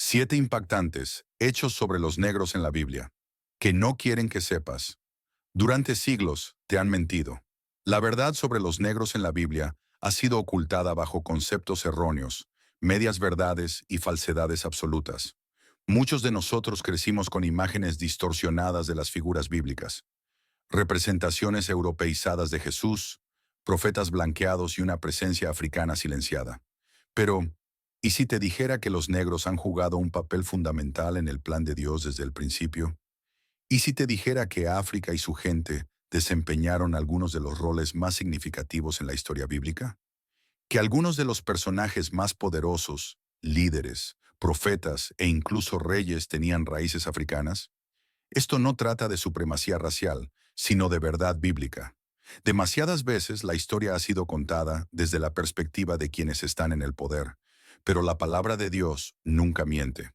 7 impactantes hechos sobre los negros en la Biblia, que no quieren que sepas. Durante siglos te han mentido. La verdad sobre los negros en la Biblia ha sido ocultada bajo conceptos erróneos, medias verdades y falsedades absolutas. Muchos de nosotros crecimos con imágenes distorsionadas de las figuras bíblicas, representaciones europeizadas de Jesús, profetas blanqueados y una presencia africana silenciada. Pero, ¿y si te dijera que los negros han jugado un papel fundamental en el plan de Dios desde el principio? ¿Y si te dijera que África y su gente desempeñaron algunos de los roles más significativos en la historia bíblica? ¿Que algunos de los personajes más poderosos, líderes, profetas e incluso reyes tenían raíces africanas? Esto no trata de supremacía racial, sino de verdad bíblica. Demasiadas veces la historia ha sido contada desde la perspectiva de quienes están en el poder, pero la palabra de Dios nunca miente.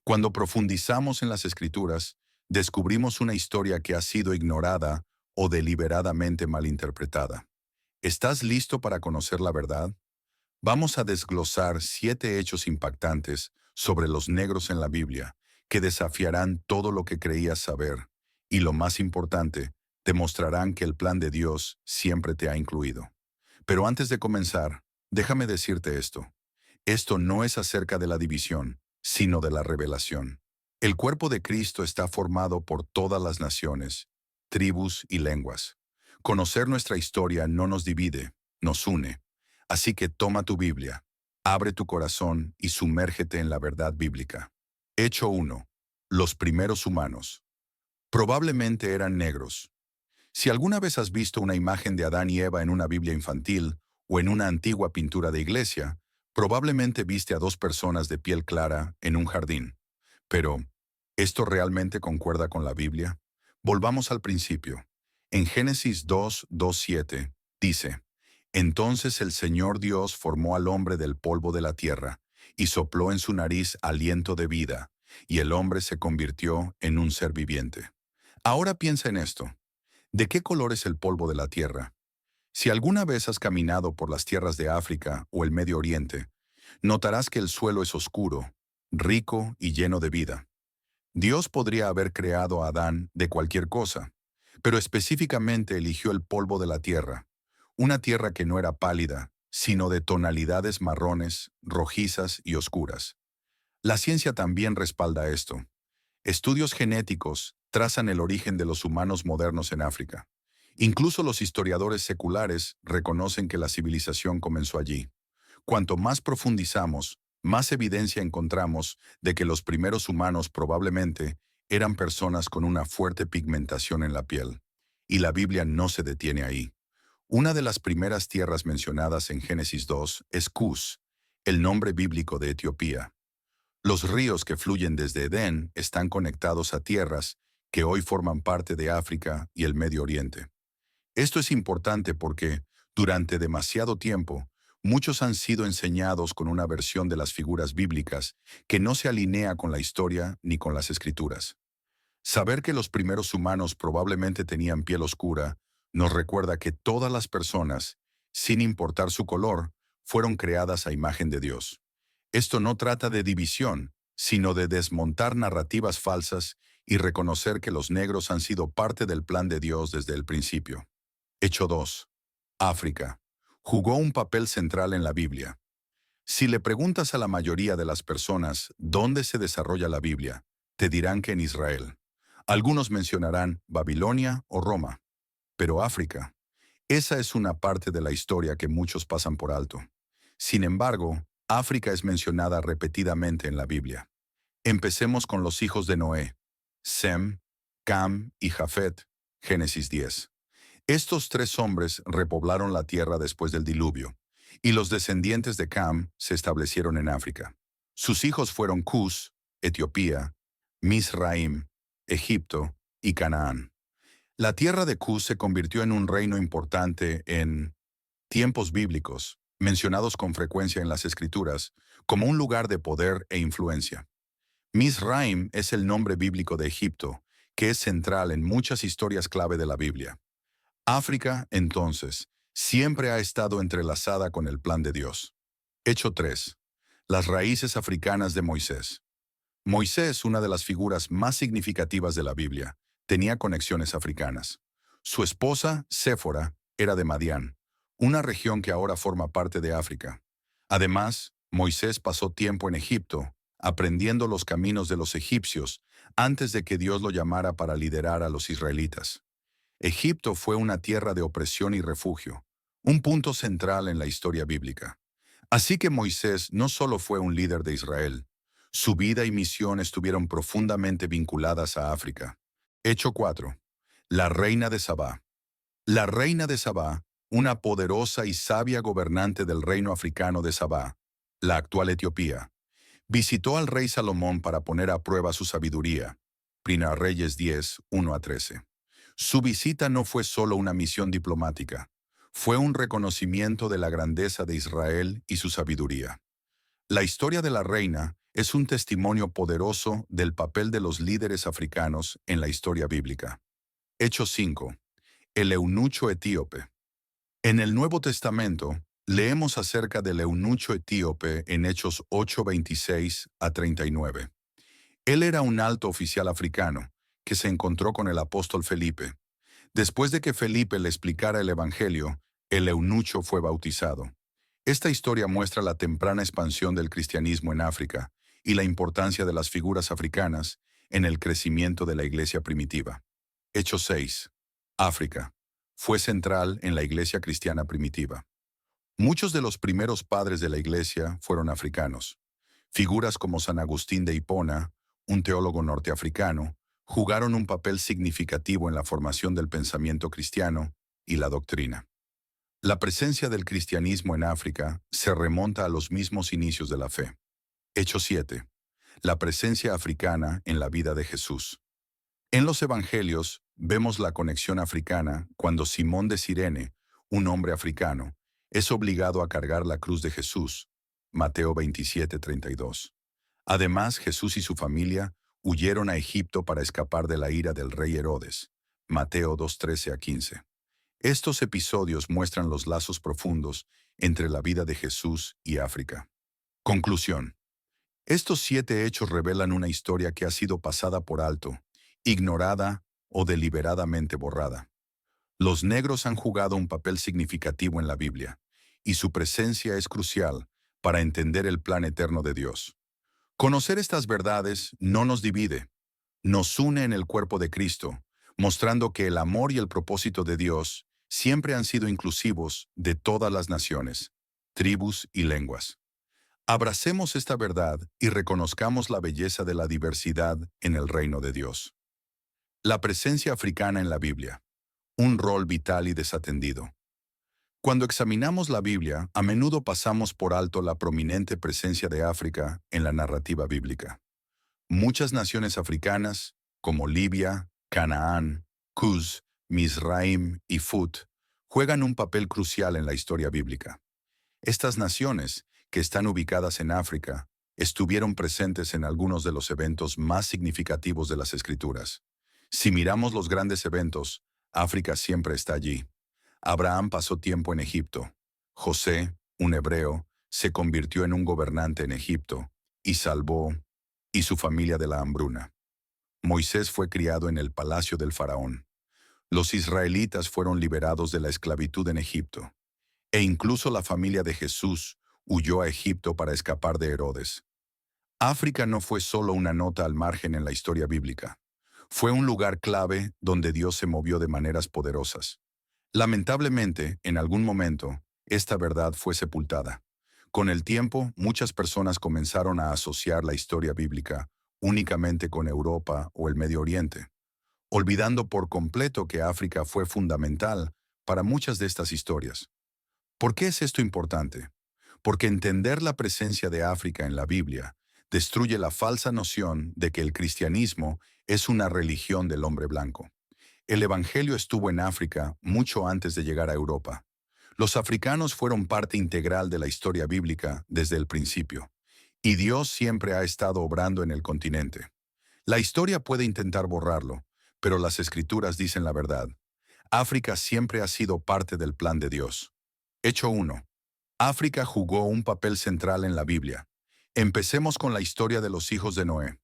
Cuando profundizamos en las Escrituras, descubrimos una historia que ha sido ignorada o deliberadamente malinterpretada. ¿Estás listo para conocer la verdad? Vamos a desglosar 7 hechos impactantes sobre los negros en la Biblia que desafiarán todo lo que creías saber y, lo más importante, demostrarán que el plan de Dios siempre te ha incluido. Pero antes de comenzar, déjame decirte esto. Esto no es acerca de la división, sino de la revelación. El cuerpo de Cristo está formado por todas las naciones, tribus y lenguas. Conocer nuestra historia no nos divide, nos une. Así que toma tu Biblia, abre tu corazón y sumérgete en la verdad bíblica. Hecho 1. Los primeros humanos. Probablemente eran negros. Si alguna vez has visto una imagen de Adán y Eva en una Biblia infantil o en una antigua pintura de iglesia, probablemente viste a dos personas de piel clara en un jardín. Pero, ¿esto realmente concuerda con la Biblia? Volvamos al principio. En Génesis 2:7 dice: Entonces el Señor Dios formó al hombre del polvo de la tierra, y sopló en su nariz aliento de vida, y el hombre se convirtió en un ser viviente. Ahora piensa en esto. ¿De qué color es el polvo de la tierra? Si alguna vez has caminado por las tierras de África o el Medio Oriente, notarás que el suelo es oscuro, rico y lleno de vida. Dios podría haber creado a Adán de cualquier cosa, pero específicamente eligió el polvo de la tierra, una tierra que no era pálida, sino de tonalidades marrones, rojizas y oscuras. La ciencia también respalda esto. Estudios genéticos trazan el origen de los humanos modernos en África. Incluso los historiadores seculares reconocen que la civilización comenzó allí. Cuanto más profundizamos, más evidencia encontramos de que los primeros humanos probablemente eran personas con una fuerte pigmentación en la piel. Y la Biblia no se detiene ahí. Una de las primeras tierras mencionadas en Génesis 2 es Cus, el nombre bíblico de Etiopía. Los ríos que fluyen desde Edén están conectados a tierras que hoy forman parte de África y el Medio Oriente. Esto es importante porque, durante demasiado tiempo, muchos han sido enseñados con una versión de las figuras bíblicas que no se alinea con la historia ni con las Escrituras. Saber que los primeros humanos probablemente tenían piel oscura nos recuerda que todas las personas, sin importar su color, fueron creadas a imagen de Dios. Esto no trata de división, sino de desmontar narrativas falsas y reconocer que los negros han sido parte del plan de Dios desde el principio. Hecho 2. África. Jugó un papel central en la Biblia. Si le preguntas a la mayoría de las personas dónde se desarrolla la Biblia, te dirán que en Israel. Algunos mencionarán Babilonia o Roma. Pero África, esa es una parte de la historia que muchos pasan por alto. Sin embargo, África es mencionada repetidamente en la Biblia. Empecemos con los hijos de Noé: Sem, Cam y Jafet, Génesis 10. Estos 3 hombres repoblaron la tierra después del diluvio, y los descendientes de Cam se establecieron en África. Sus hijos fueron Cus, Etiopía, Misraim, Egipto y Canaán. La tierra de Cus se convirtió en un reino importante en tiempos bíblicos, mencionados con frecuencia en las Escrituras, como un lugar de poder e influencia. Misraim es el nombre bíblico de Egipto, que es central en muchas historias clave de la Biblia. África, entonces, siempre ha estado entrelazada con el plan de Dios. Hecho 3. Las raíces africanas de Moisés. Moisés, una de las figuras más significativas de la Biblia, tenía conexiones africanas. Su esposa, Séfora, era de Madián, una región que ahora forma parte de África. Además, Moisés pasó tiempo en Egipto, aprendiendo los caminos de los egipcios antes de que Dios lo llamara para liderar a los israelitas. Egipto fue una tierra de opresión y refugio, un punto central en la historia bíblica. Así que Moisés no solo fue un líder de Israel, su vida y misión estuvieron profundamente vinculadas a África. Hecho 4. La reina de Sabá. La reina de Sabá, una poderosa y sabia gobernante del reino africano de Sabá, la actual Etiopía, visitó al rey Salomón para poner a prueba su sabiduría. Primera Reyes 10, 1-13. Su visita no fue solo una misión diplomática, fue un reconocimiento de la grandeza de Israel y su sabiduría. La historia de la reina es un testimonio poderoso del papel de los líderes africanos en la historia bíblica. Hechos 5. El eunucho etíope. En el Nuevo Testamento, leemos acerca del eunucho etíope en Hechos 8:26-39. Él era un alto oficial africano que se encontró con el apóstol Felipe. Después de que Felipe le explicara el Evangelio, el eunucho fue bautizado. Esta historia muestra la temprana expansión del cristianismo en África y la importancia de las figuras africanas en el crecimiento de la iglesia primitiva. Hechos 6. África. Fue central en la iglesia cristiana primitiva. Muchos de los primeros padres de la iglesia fueron africanos. Figuras como San Agustín de Hipona, un teólogo norteafricano, jugaron un papel significativo en la formación del pensamiento cristiano y la doctrina. La presencia del cristianismo en África se remonta a los mismos inicios de la fe. Hechos 7. La presencia africana en la vida de Jesús. En los Evangelios vemos la conexión africana cuando Simón de Cirene, un hombre africano, es obligado a cargar la cruz de Jesús. Mateo 27:32. Además, Jesús y su familia huyeron a Egipto para escapar de la ira del rey Herodes. Mateo 2:13-15. Estos episodios muestran los lazos profundos entre la vida de Jesús y África. Conclusión. Estos 7 hechos revelan una historia que ha sido pasada por alto, ignorada o deliberadamente borrada. Los negros han jugado un papel significativo en la Biblia, y su presencia es crucial para entender el plan eterno de Dios. Conocer estas verdades no nos divide, nos une en el cuerpo de Cristo, mostrando que el amor y el propósito de Dios siempre han sido inclusivos de todas las naciones, tribus y lenguas. Abracemos esta verdad y reconozcamos la belleza de la diversidad en el reino de Dios. La presencia africana en la Biblia, un rol vital y desatendido. Cuando examinamos la Biblia, a menudo pasamos por alto la prominente presencia de África en la narrativa bíblica. Muchas naciones africanas, como Libia, Canaán, Cus, Mizraim y Fut, juegan un papel crucial en la historia bíblica. Estas naciones, que están ubicadas en África, estuvieron presentes en algunos de los eventos más significativos de las Escrituras. Si miramos los grandes eventos, África siempre está allí. Abraham pasó tiempo en Egipto. José, un hebreo, se convirtió en un gobernante en Egipto y salvó y su familia de la hambruna. Moisés fue criado en el palacio del faraón. Los israelitas fueron liberados de la esclavitud en Egipto. E incluso la familia de Jesús huyó a Egipto para escapar de Herodes. África no fue solo una nota al margen en la historia bíblica. Fue un lugar clave donde Dios se movió de maneras poderosas. Lamentablemente, en algún momento, esta verdad fue sepultada. Con el tiempo, muchas personas comenzaron a asociar la historia bíblica únicamente con Europa o el Medio Oriente, olvidando por completo que África fue fundamental para muchas de estas historias. ¿Por qué es esto importante? Porque entender la presencia de África en la Biblia destruye la falsa noción de que el cristianismo es una religión del hombre blanco. El Evangelio estuvo en África mucho antes de llegar a Europa. Los africanos fueron parte integral de la historia bíblica desde el principio, y Dios siempre ha estado obrando en el continente. La historia puede intentar borrarlo, pero las Escrituras dicen la verdad. África siempre ha sido parte del plan de Dios. Hecho 1. África jugó un papel central en la Biblia. Empecemos con la historia de los hijos de Noé.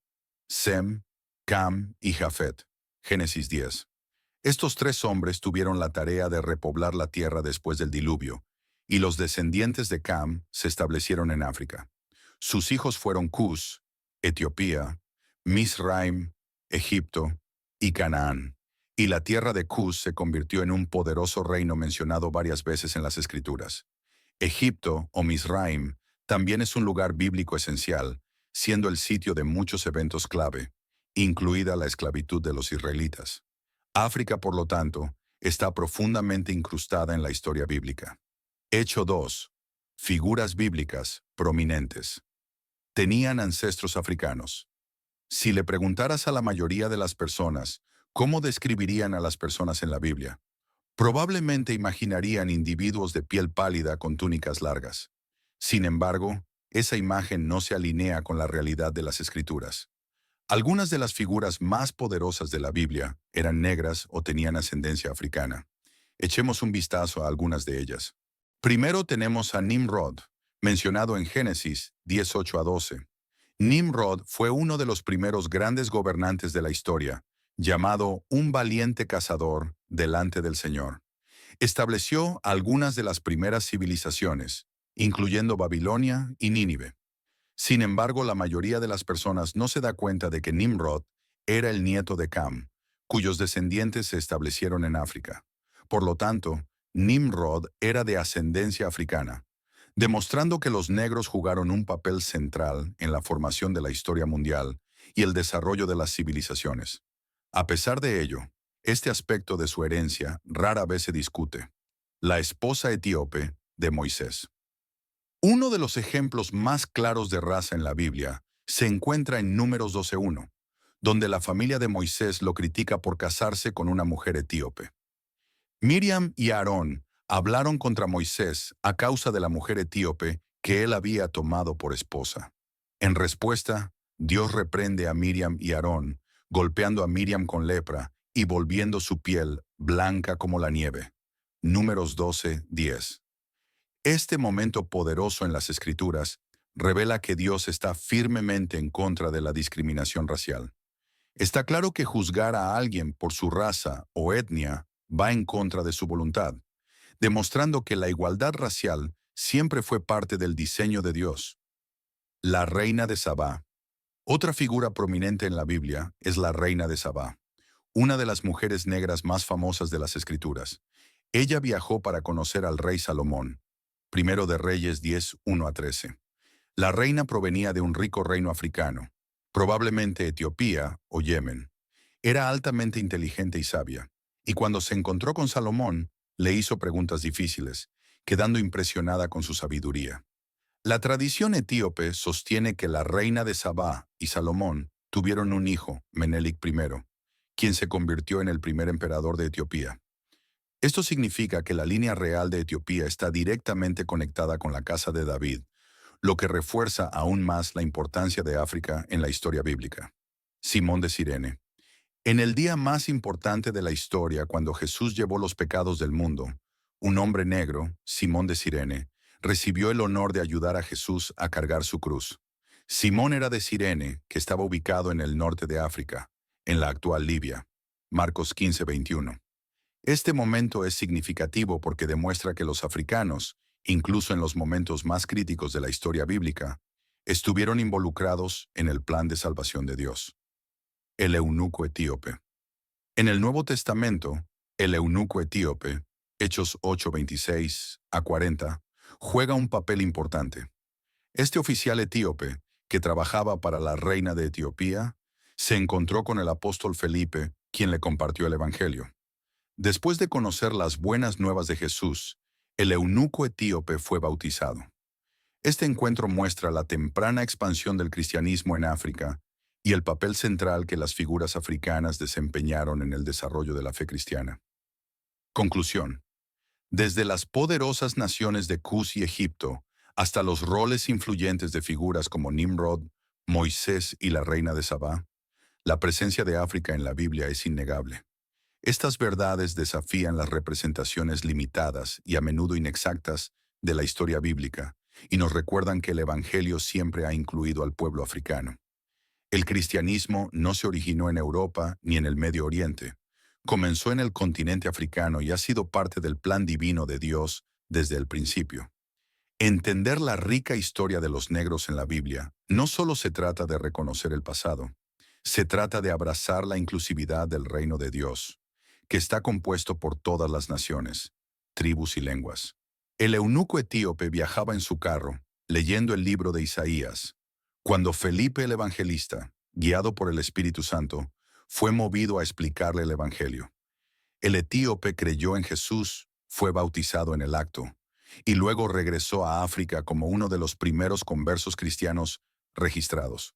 Sem, Cam y Jafet. Génesis 10. Estos tres hombres tuvieron la tarea de repoblar la tierra después del diluvio, y los descendientes de Cam se establecieron en África. Sus hijos fueron Cus, Etiopía, Misraim, Egipto y Canaán. Y la tierra de Cus se convirtió en un poderoso reino mencionado varias veces en las Escrituras. Egipto o Misraim también es un lugar bíblico esencial, siendo el sitio de muchos eventos clave, incluida la esclavitud de los israelitas. África, por lo tanto, está profundamente incrustada en la historia bíblica. Hecho 2. Figuras bíblicas prominentes. Tenían ancestros africanos. Si le preguntaras a la mayoría de las personas cómo describirían a las personas en la Biblia, probablemente imaginarían individuos de piel pálida con túnicas largas. Sin embargo, esa imagen no se alinea con la realidad de las Escrituras. Algunas de las figuras más poderosas de la Biblia eran negras o tenían ascendencia africana. Echemos un vistazo a algunas de ellas. Primero tenemos a Nimrod, mencionado en Génesis 18 a 12. Nimrod fue uno de los primeros grandes gobernantes de la historia, llamado un valiente cazador delante del Señor. Estableció algunas de las primeras civilizaciones, incluyendo Babilonia y Nínive. Sin embargo, la mayoría de las personas no se da cuenta de que Nimrod era el nieto de Cam, cuyos descendientes se establecieron en África. Por lo tanto, Nimrod era de ascendencia africana, demostrando que los negros jugaron un papel central en la formación de la historia mundial y el desarrollo de las civilizaciones. A pesar de ello, este aspecto de su herencia rara vez se discute. La esposa etíope de Moisés. Uno de los ejemplos más claros de raza en la Biblia se encuentra en Números 12:1, donde la familia de Moisés lo critica por casarse con una mujer etíope. Miriam y Aarón hablaron contra Moisés a causa de la mujer etíope que él había tomado por esposa. En respuesta, Dios reprende a Miriam y Aarón, golpeando a Miriam con lepra y volviendo su piel blanca como la nieve. Números 12:10. Este momento poderoso en las Escrituras revela que Dios está firmemente en contra de la discriminación racial. Está claro que juzgar a alguien por su raza o etnia va en contra de su voluntad, demostrando que la igualdad racial siempre fue parte del diseño de Dios. La reina de Sabá. Otra figura prominente en la Biblia es la reina de Sabá, una de las mujeres negras más famosas de las Escrituras. Ella viajó para conocer al rey Salomón. Primero de Reyes 10:1 a 13. La reina provenía de un rico reino africano, probablemente Etiopía o Yemen. Era altamente inteligente y sabia, y cuando se encontró con Salomón, le hizo preguntas difíciles, quedando impresionada con su sabiduría. La tradición etíope sostiene que la reina de Sabá y Salomón tuvieron un hijo, Menelik I, quien se convirtió en el primer emperador de Etiopía. Esto significa que la línea real de Etiopía está directamente conectada con la casa de David, lo que refuerza aún más la importancia de África en la historia bíblica. Simón de Cirene. En el día más importante de la historia, cuando Jesús llevó los pecados del mundo, un hombre negro, Simón de Cirene, recibió el honor de ayudar a Jesús a cargar su cruz. Simón era de Cirene, que estaba ubicado en el norte de África, en la actual Libia. Marcos 15:21. Este momento es significativo porque demuestra que los africanos, incluso en los momentos más críticos de la historia bíblica, estuvieron involucrados en el plan de salvación de Dios. El eunuco etíope. En el Nuevo Testamento, el eunuco etíope, Hechos 8:26 a 40, juega un papel importante. Este oficial etíope, que trabajaba para la reina de Etiopía, se encontró con el apóstol Felipe, quien le compartió el Evangelio. Después de conocer las buenas nuevas de Jesús, el eunuco etíope fue bautizado. Este encuentro muestra la temprana expansión del cristianismo en África y el papel central que las figuras africanas desempeñaron en el desarrollo de la fe cristiana. Conclusión. Desde las poderosas naciones de Cus y Egipto hasta los roles influyentes de figuras como Nimrod, Moisés y la reina de Sabá, la presencia de África en la Biblia es innegable. Estas verdades desafían las representaciones limitadas y a menudo inexactas de la historia bíblica y nos recuerdan que el Evangelio siempre ha incluido al pueblo africano. El cristianismo no se originó en Europa ni en el Medio Oriente. Comenzó en el continente africano y ha sido parte del plan divino de Dios desde el principio. Entender la rica historia de los negros en la Biblia no solo se trata de reconocer el pasado, se trata de abrazar la inclusividad del reino de Dios, que está compuesto por todas las naciones, tribus y lenguas. El eunuco etíope viajaba en su carro, leyendo el libro de Isaías, cuando Felipe el Evangelista, guiado por el Espíritu Santo, fue movido a explicarle el Evangelio. El etíope creyó en Jesús, fue bautizado en el acto, y luego regresó a África como uno de los primeros conversos cristianos registrados.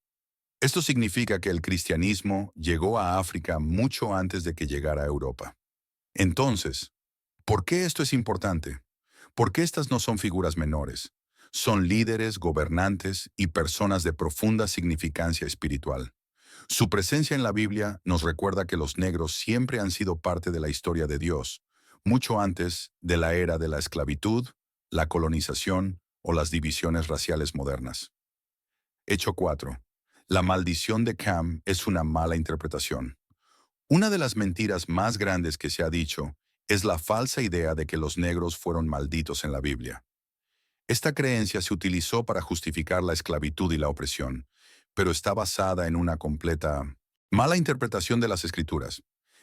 Esto significa que el cristianismo llegó a África mucho antes de que llegara a Europa. Entonces, ¿por qué esto es importante? Porque estas no son figuras menores. Son líderes, gobernantes y personas de profunda significancia espiritual. Su presencia en la Biblia nos recuerda que los negros siempre han sido parte de la historia de Dios, mucho antes de la era de la esclavitud, la colonización o las divisiones raciales modernas. Hecho 4. La maldición de Cam es una mala interpretación. Una de las mentiras más grandes que se ha dicho es la falsa idea de que los negros fueron malditos en la Biblia. Esta creencia se utilizó para justificar la esclavitud y la opresión, pero está basada en una completa mala interpretación de las Escrituras.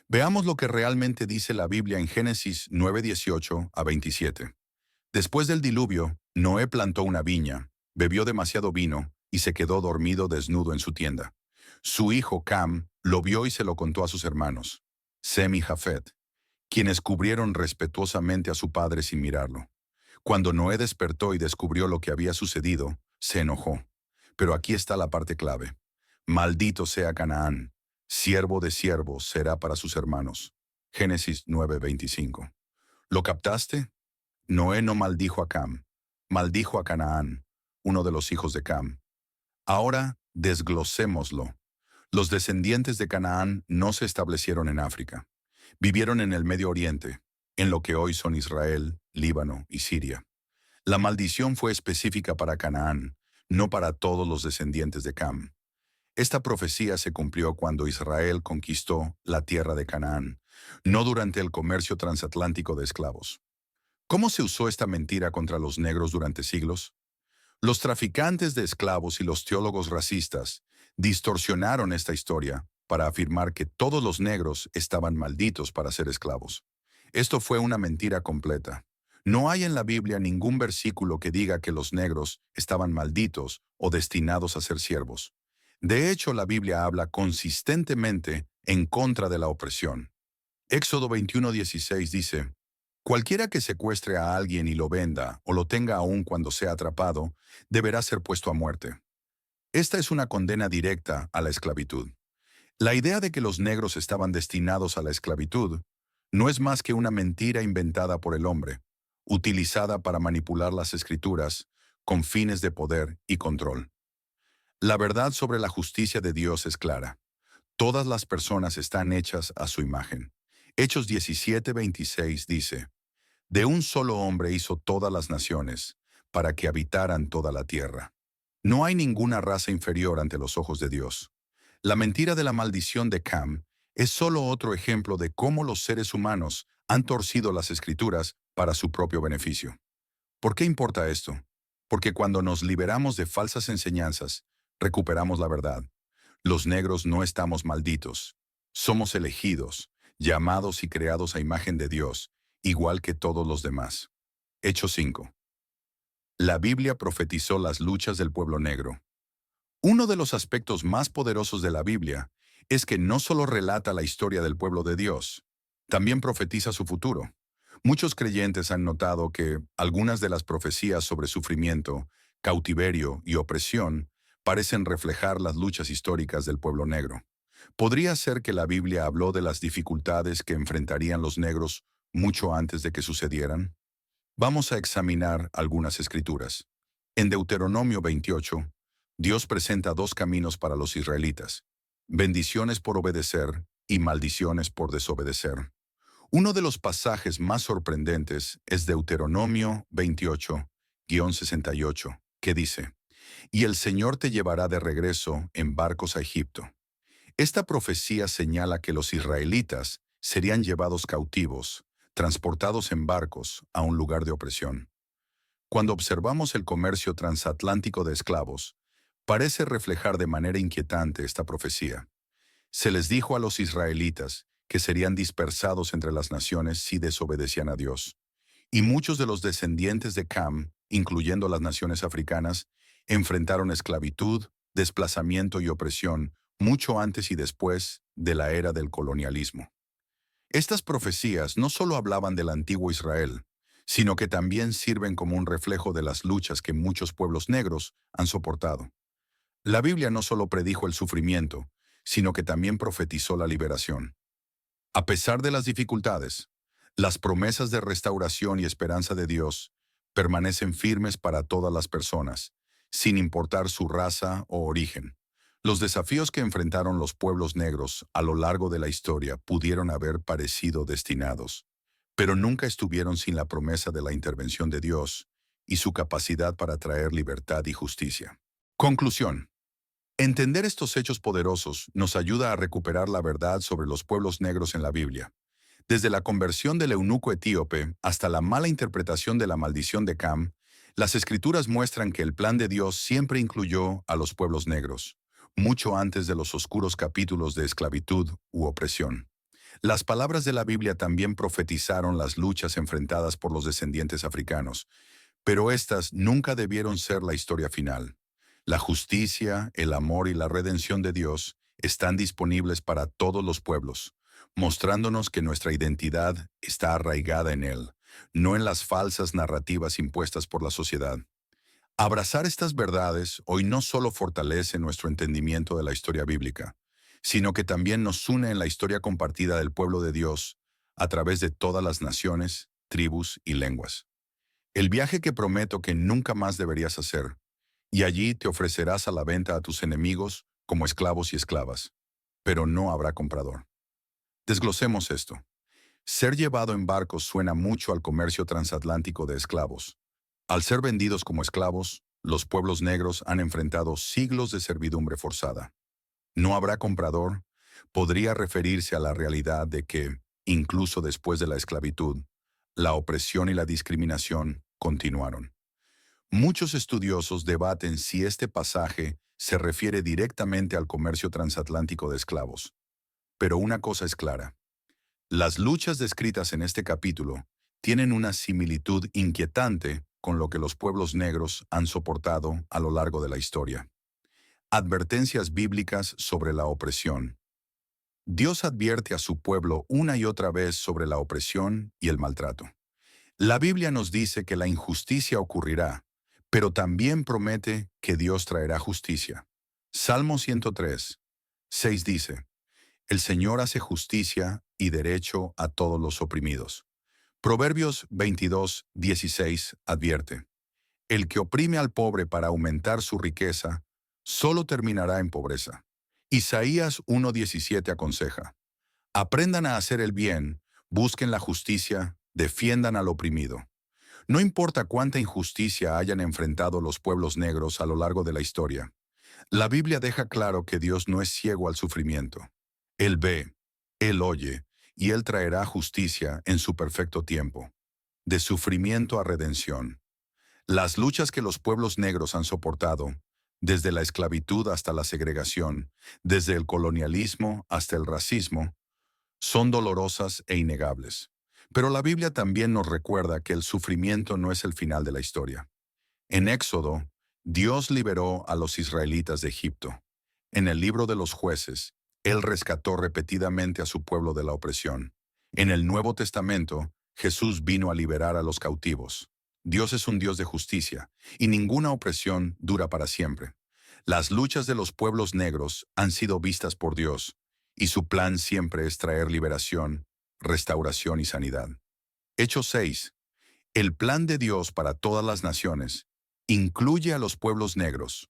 Veamos lo que realmente dice la Biblia en Génesis 9:18 a 27. Después del diluvio, Noé plantó una viña, bebió demasiado vino y se quedó dormido desnudo en su tienda. Su hijo Cam lo vio y se lo contó a sus hermanos, Sem y Jafet, quienes cubrieron respetuosamente a su padre sin mirarlo. Cuando Noé despertó y descubrió lo que había sucedido, se enojó. Pero aquí está la parte clave. Maldito sea Canaán, siervo de siervos será para sus hermanos. Génesis 9:25. ¿Lo captaste? Noé no maldijo a Cam, maldijo a Canaán, uno de los hijos de Cam. Ahora desglosémoslo. Los descendientes de Canaán no se establecieron en África. Vivieron en el Medio Oriente, en lo que hoy son Israel, Líbano y Siria. La maldición fue específica para Canaán, no para todos los descendientes de Cam. Esta profecía se cumplió cuando Israel conquistó la tierra de Canaán, no durante el comercio transatlántico de esclavos. ¿Cómo se usó esta mentira contra los negros durante siglos? Los traficantes de esclavos y los teólogos racistas distorsionaron esta historia para afirmar que todos los negros estaban malditos para ser esclavos. Esto fue una mentira completa. No hay en la Biblia ningún versículo que diga que los negros estaban malditos o destinados a ser siervos. De hecho, la Biblia habla consistentemente en contra de la opresión. Éxodo 21:16 dice: cualquiera que secuestre a alguien y lo venda o lo tenga aún cuando sea atrapado, deberá ser puesto a muerte. Esta es una condena directa a la esclavitud. La idea de que los negros estaban destinados a la esclavitud no es más que una mentira inventada por el hombre, utilizada para manipular las escrituras con fines de poder y control. La verdad sobre la justicia de Dios es clara. Todas las personas están hechas a su imagen. Hechos 17:26 dice: de un solo hombre hizo todas las naciones, para que habitaran toda la tierra. No hay ninguna raza inferior ante los ojos de Dios. La mentira de la maldición de Cam es solo otro ejemplo de cómo los seres humanos han torcido las escrituras para su propio beneficio. ¿Por qué importa esto? Porque cuando nos liberamos de falsas enseñanzas, recuperamos la verdad. Los negros no estamos malditos. Somos elegidos, llamados y creados a imagen de Dios, igual que todos los demás. Hechos 5. La Biblia profetizó las luchas del pueblo negro. Uno de los aspectos más poderosos de la Biblia es que no solo relata la historia del pueblo de Dios, también profetiza su futuro. Muchos creyentes han notado que algunas de las profecías sobre sufrimiento, cautiverio y opresión parecen reflejar las luchas históricas del pueblo negro. ¿Podría ser que la Biblia habló de las dificultades que enfrentarían los negros mucho antes de que sucedieran? Vamos a examinar algunas escrituras. En Deuteronomio 28, Dios presenta dos caminos para los israelitas: bendiciones por obedecer y maldiciones por desobedecer. Uno de los pasajes más sorprendentes es Deuteronomio 28-68, que dice: y el Señor te llevará de regreso en barcos a Egipto. Esta profecía señala que los israelitas serían llevados cautivos, transportados en barcos a un lugar de opresión. Cuando observamos el comercio transatlántico de esclavos, parece reflejar de manera inquietante esta profecía. Se les dijo a los israelitas que serían dispersados entre las naciones si desobedecían a Dios. Y muchos de los descendientes de Cam, incluyendo las naciones africanas, enfrentaron esclavitud, desplazamiento y opresión mucho antes y después de la era del colonialismo. Estas profecías no solo hablaban del antiguo Israel, sino que también sirven como un reflejo de las luchas que muchos pueblos negros han soportado. La Biblia no solo predijo el sufrimiento, sino que también profetizó la liberación. A pesar de las dificultades, las promesas de restauración y esperanza de Dios permanecen firmes para todas las personas, sin importar su raza o origen. Los desafíos que enfrentaron los pueblos negros a lo largo de la historia pudieron haber parecido destinados, pero nunca estuvieron sin la promesa de la intervención de Dios y su capacidad para traer libertad y justicia. Conclusión. Entender estos hechos poderosos nos ayuda a recuperar la verdad sobre los pueblos negros en la Biblia. Desde la conversión del eunuco etíope hasta la mala interpretación de la maldición de Cam, las Escrituras muestran que el plan de Dios siempre incluyó a los pueblos negros, mucho antes de los oscuros capítulos de esclavitud u opresión. Las palabras de la Biblia también profetizaron las luchas enfrentadas por los descendientes africanos, pero estas nunca debieron ser la historia final. La justicia, el amor y la redención de Dios están disponibles para todos los pueblos, mostrándonos que nuestra identidad está arraigada en Él, no en las falsas narrativas impuestas por la sociedad. Abrazar estas verdades hoy no solo fortalece nuestro entendimiento de la historia bíblica, sino que también nos une en la historia compartida del pueblo de Dios a través de todas las naciones, tribus y lenguas. El viaje que prometo que nunca más deberías hacer, y allí te ofrecerás a la venta a tus enemigos como esclavos y esclavas, pero no habrá comprador. Desglosemos esto. Ser llevado en barcos suena mucho al comercio transatlántico de esclavos. Al ser vendidos como esclavos, los pueblos negros han enfrentado siglos de servidumbre forzada. No habrá comprador podría referirse a la realidad de que, incluso después de la esclavitud, la opresión y la discriminación continuaron. Muchos estudiosos debaten si este pasaje se refiere directamente al comercio transatlántico de esclavos. Pero una cosa es clara. Las luchas descritas en este capítulo tienen una similitud inquietante con lo que los pueblos negros han soportado a lo largo de la historia. Advertencias bíblicas sobre la opresión. Dios advierte a su pueblo una y otra vez sobre la opresión y el maltrato. La Biblia nos dice que la injusticia ocurrirá, pero también promete que Dios traerá justicia. Salmo 103, 6 dice, El Señor hace justicia y derecho a todos los oprimidos. Proverbios 22, 16 advierte, El que oprime al pobre para aumentar su riqueza, solo terminará en pobreza. Isaías 1:17 aconseja, Aprendan a hacer el bien, busquen la justicia, defiendan al oprimido. No importa cuánta injusticia hayan enfrentado los pueblos negros a lo largo de la historia, la Biblia deja claro que Dios no es ciego al sufrimiento. Él ve, Él oye, y Él traerá justicia en su perfecto tiempo. De sufrimiento a redención. Las luchas que los pueblos negros han soportado, desde la esclavitud hasta la segregación, desde el colonialismo hasta el racismo, son dolorosas e innegables. Pero la Biblia también nos recuerda que el sufrimiento no es el final de la historia. En Éxodo, Dios liberó a los israelitas de Egipto. En el libro de los jueces, Él rescató repetidamente a su pueblo de la opresión. En el Nuevo Testamento, Jesús vino a liberar a los cautivos. Dios es un Dios de justicia, y ninguna opresión dura para siempre. Las luchas de los pueblos negros han sido vistas por Dios, y su plan siempre es traer liberación, restauración y sanidad. Hechos 6. El plan de Dios para todas las naciones incluye a los pueblos negros.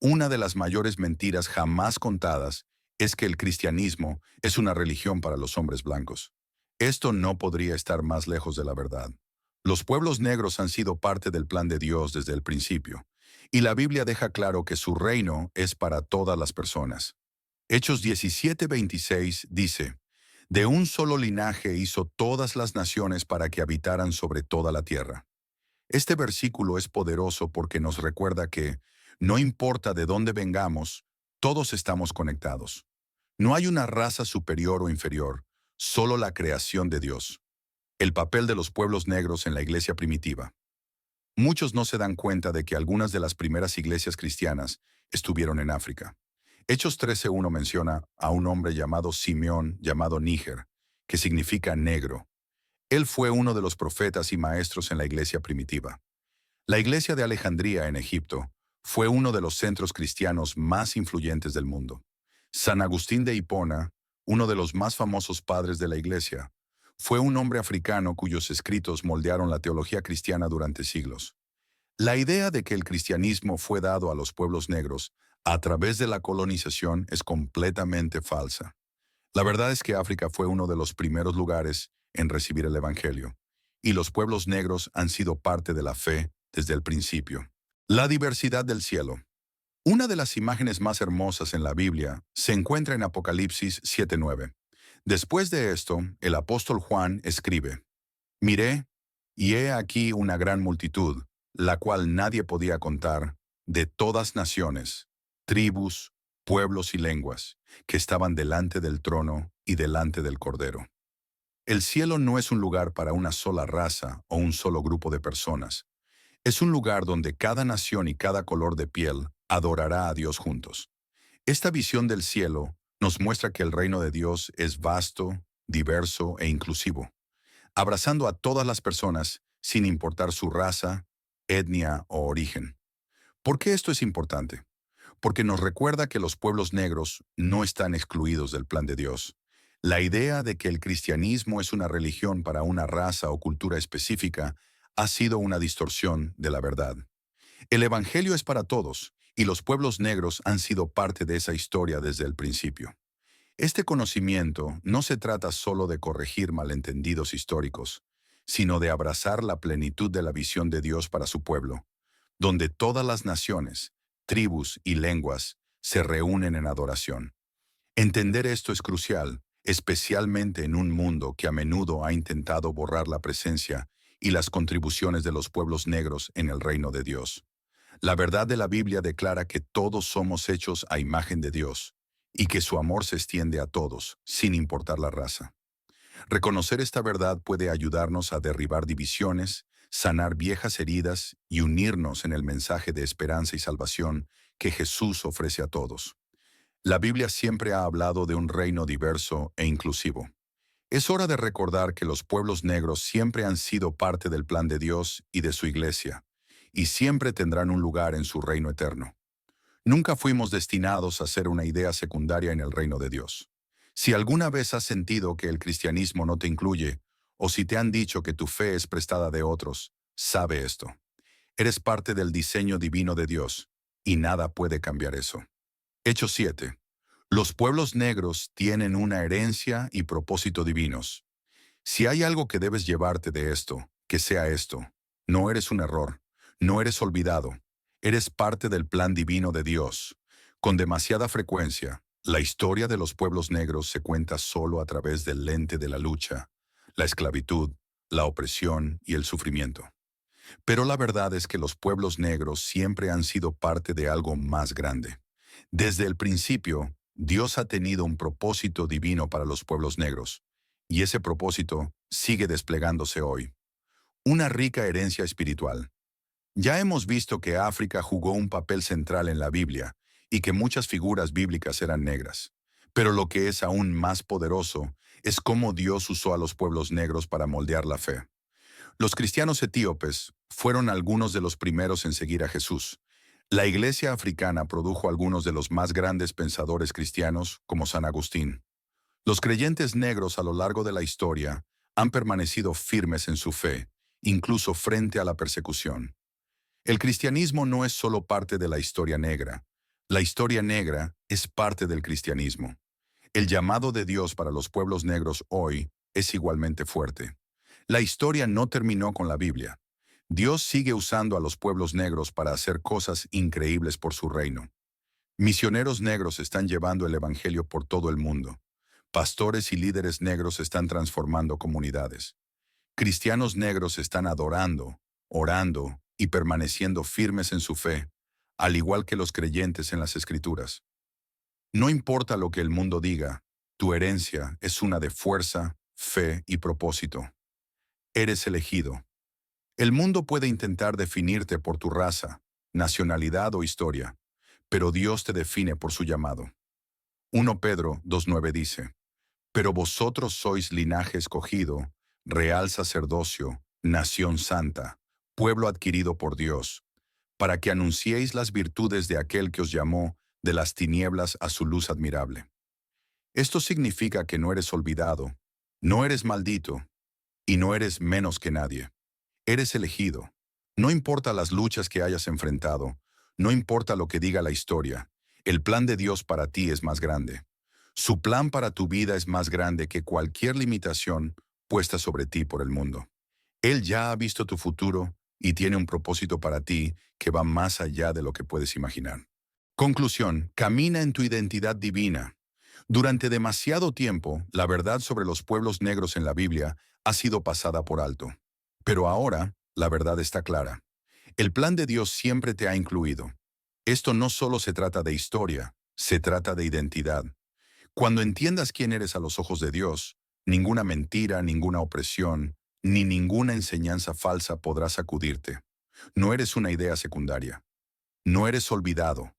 Una de las mayores mentiras jamás contadas es que el cristianismo es una religión para los hombres blancos. Esto no podría estar más lejos de la verdad. Los pueblos negros han sido parte del plan de Dios desde el principio, Y la Biblia deja claro que su reino es para todas las personas. Hechos 17:26 dice, de un solo linaje hizo todas las naciones para que habitaran sobre toda la tierra. Este versículo es poderoso porque nos recuerda que, no importa de dónde vengamos, todos estamos conectados. No hay una raza superior o inferior, solo la creación de Dios. El papel de los pueblos negros en la iglesia primitiva. Muchos no se dan cuenta de que algunas de las primeras iglesias cristianas estuvieron en África. Hechos 13:1 menciona a un hombre llamado Simeón, llamado Níger, que significa negro. Él fue uno de los profetas y maestros en la iglesia primitiva. La iglesia de Alejandría en Egipto fue uno de los centros cristianos más influyentes del mundo. San Agustín de Hipona, uno de los más famosos padres de la iglesia, fue un hombre africano cuyos escritos moldearon la teología cristiana durante siglos. La idea de que el cristianismo fue dado a los pueblos negros a través de la colonización es completamente falsa. La verdad es que África fue uno de los primeros lugares en recibir el Evangelio, y los pueblos negros han sido parte de la fe desde el principio. La diversidad del cielo. Una de las imágenes más hermosas en la Biblia se encuentra en Apocalipsis 7:9. Después de esto, el apóstol Juan escribe, miré, y he aquí una gran multitud, la cual nadie podía contar, de todas naciones, tribus, pueblos y lenguas, que estaban delante del trono y delante del Cordero. El cielo no es un lugar para una sola raza o un solo grupo de personas. Es un lugar donde cada nación y cada color de piel adorará a Dios juntos. Esta visión del cielo nos muestra que el reino de Dios es vasto, diverso e inclusivo, abrazando a todas las personas sin importar su raza, etnia o origen. ¿Por qué esto es importante? Porque nos recuerda que los pueblos negros no están excluidos del plan de Dios. La idea de que el cristianismo es una religión para una raza o cultura específica ha sido una distorsión de la verdad. El Evangelio es para todos, y los pueblos negros han sido parte de esa historia desde el principio. Este conocimiento no se trata solo de corregir malentendidos históricos, sino de abrazar la plenitud de la visión de Dios para su pueblo, donde todas las naciones, tribus y lenguas se reúnen en adoración. Entender esto es crucial, especialmente en un mundo que a menudo ha intentado borrar la presencia y las contribuciones de los pueblos negros en el reino de Dios. La verdad de la Biblia declara que todos somos hechos a imagen de Dios y que su amor se extiende a todos, sin importar la raza. Reconocer esta verdad puede ayudarnos a derribar divisiones, sanar viejas heridas y unirnos en el mensaje de esperanza y salvación que Jesús ofrece a todos. La Biblia siempre ha hablado de un reino diverso e inclusivo. Es hora de recordar que los pueblos negros siempre han sido parte del plan de Dios y de su iglesia, y siempre tendrán un lugar en su reino eterno. Nunca fuimos destinados a ser una idea secundaria en el reino de Dios. Si alguna vez has sentido que el cristianismo no te incluye, o si te han dicho que tu fe es prestada de otros, sabe esto. Eres parte del diseño divino de Dios, y nada puede cambiar eso. Hechos 7. Los pueblos negros tienen una herencia y propósito divinos. Si hay algo que debes llevarte de esto, que sea esto. No eres un error, no eres olvidado, eres parte del plan divino de Dios. Con demasiada frecuencia, la historia de los pueblos negros se cuenta solo a través del lente de la lucha, la esclavitud, la opresión y el sufrimiento. Pero la verdad es que los pueblos negros siempre han sido parte de algo más grande. Desde el principio, Dios ha tenido un propósito divino para los pueblos negros, y ese propósito sigue desplegándose hoy. Una rica herencia espiritual. Ya hemos visto que África jugó un papel central en la Biblia y que muchas figuras bíblicas eran negras. Pero lo que es aún más poderoso es cómo Dios usó a los pueblos negros para moldear la fe. Los cristianos etíopes fueron algunos de los primeros en seguir a Jesús. La iglesia africana produjo algunos de los más grandes pensadores cristianos, como San Agustín. Los creyentes negros a lo largo de la historia han permanecido firmes en su fe, incluso frente a la persecución. El cristianismo no es solo parte de la historia negra. La historia negra es parte del cristianismo. El llamado de Dios para los pueblos negros hoy es igualmente fuerte. La historia no terminó con la Biblia. Dios sigue usando a los pueblos negros para hacer cosas increíbles por su reino. Misioneros negros están llevando el Evangelio por todo el mundo. Pastores y líderes negros están transformando comunidades. Cristianos negros están adorando, orando y permaneciendo firmes en su fe, al igual que los creyentes en las Escrituras. No importa lo que el mundo diga, tu herencia es una de fuerza, fe y propósito. Eres elegido. El mundo puede intentar definirte por tu raza, nacionalidad o historia, pero Dios te define por su llamado. 1 Pedro 2:9 dice, pero vosotros sois linaje escogido, real sacerdocio, nación santa, pueblo adquirido por Dios, para que anunciéis las virtudes de aquel que os llamó de las tinieblas a su luz admirable. Esto significa que no eres olvidado, no eres maldito y no eres menos que nadie. Eres elegido. No importa las luchas que hayas enfrentado, no importa lo que diga la historia, el plan de Dios para ti es más grande. Su plan para tu vida es más grande que cualquier limitación puesta sobre ti por el mundo. Él ya ha visto tu futuro y tiene un propósito para ti que va más allá de lo que puedes imaginar. Conclusión, camina en tu identidad divina. Durante demasiado tiempo, la verdad sobre los pueblos negros en la Biblia ha sido pasada por alto. Pero ahora, la verdad está clara. El plan de Dios siempre te ha incluido. Esto no solo se trata de historia, se trata de identidad. Cuando entiendas quién eres a los ojos de Dios, ninguna mentira, ninguna opresión, ni ninguna enseñanza falsa podrá sacudirte. No eres una idea secundaria. No eres olvidado.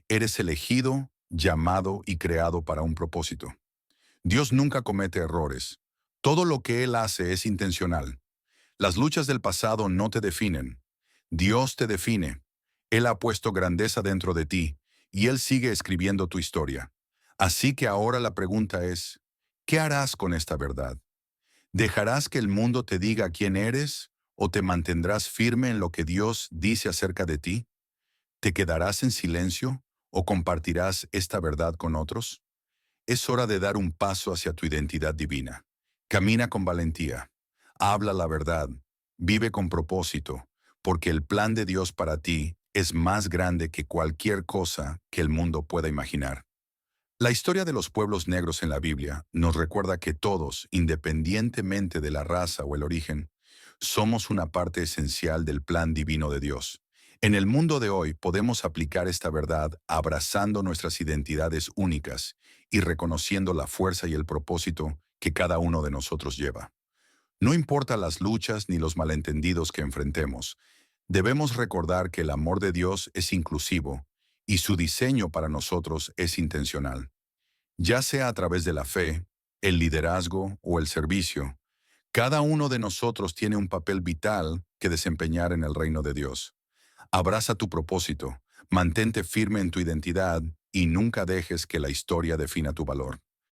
Eres elegido, llamado y creado para un propósito. Dios nunca comete errores. Todo lo que Él hace es intencional. Las luchas del pasado no te definen. Dios te define. Él ha puesto grandeza dentro de ti y Él sigue escribiendo tu historia. Así que ahora la pregunta es, ¿qué harás con esta verdad? ¿Dejarás que el mundo te diga quién eres o te mantendrás firme en lo que Dios dice acerca de ti? ¿Te quedarás en silencio o compartirás esta verdad con otros? Es hora de dar un paso hacia tu identidad divina. Camina con valentía. Habla la verdad. Vive con propósito, porque el plan de Dios para ti es más grande que cualquier cosa que el mundo pueda imaginar. La historia de los pueblos negros en la Biblia nos recuerda que todos, independientemente de la raza o el origen, somos una parte esencial del plan divino de Dios. En el mundo de hoy podemos aplicar esta verdad abrazando nuestras identidades únicas y reconociendo la fuerza y el propósito que cada uno de nosotros lleva. No importa las luchas ni los malentendidos que enfrentemos, debemos recordar que el amor de Dios es inclusivo y su diseño para nosotros es intencional. Ya sea a través de la fe, el liderazgo o el servicio, cada uno de nosotros tiene un papel vital que desempeñar en el reino de Dios. Abraza tu propósito, mantente firme en tu identidad y nunca dejes que la historia defina tu valor.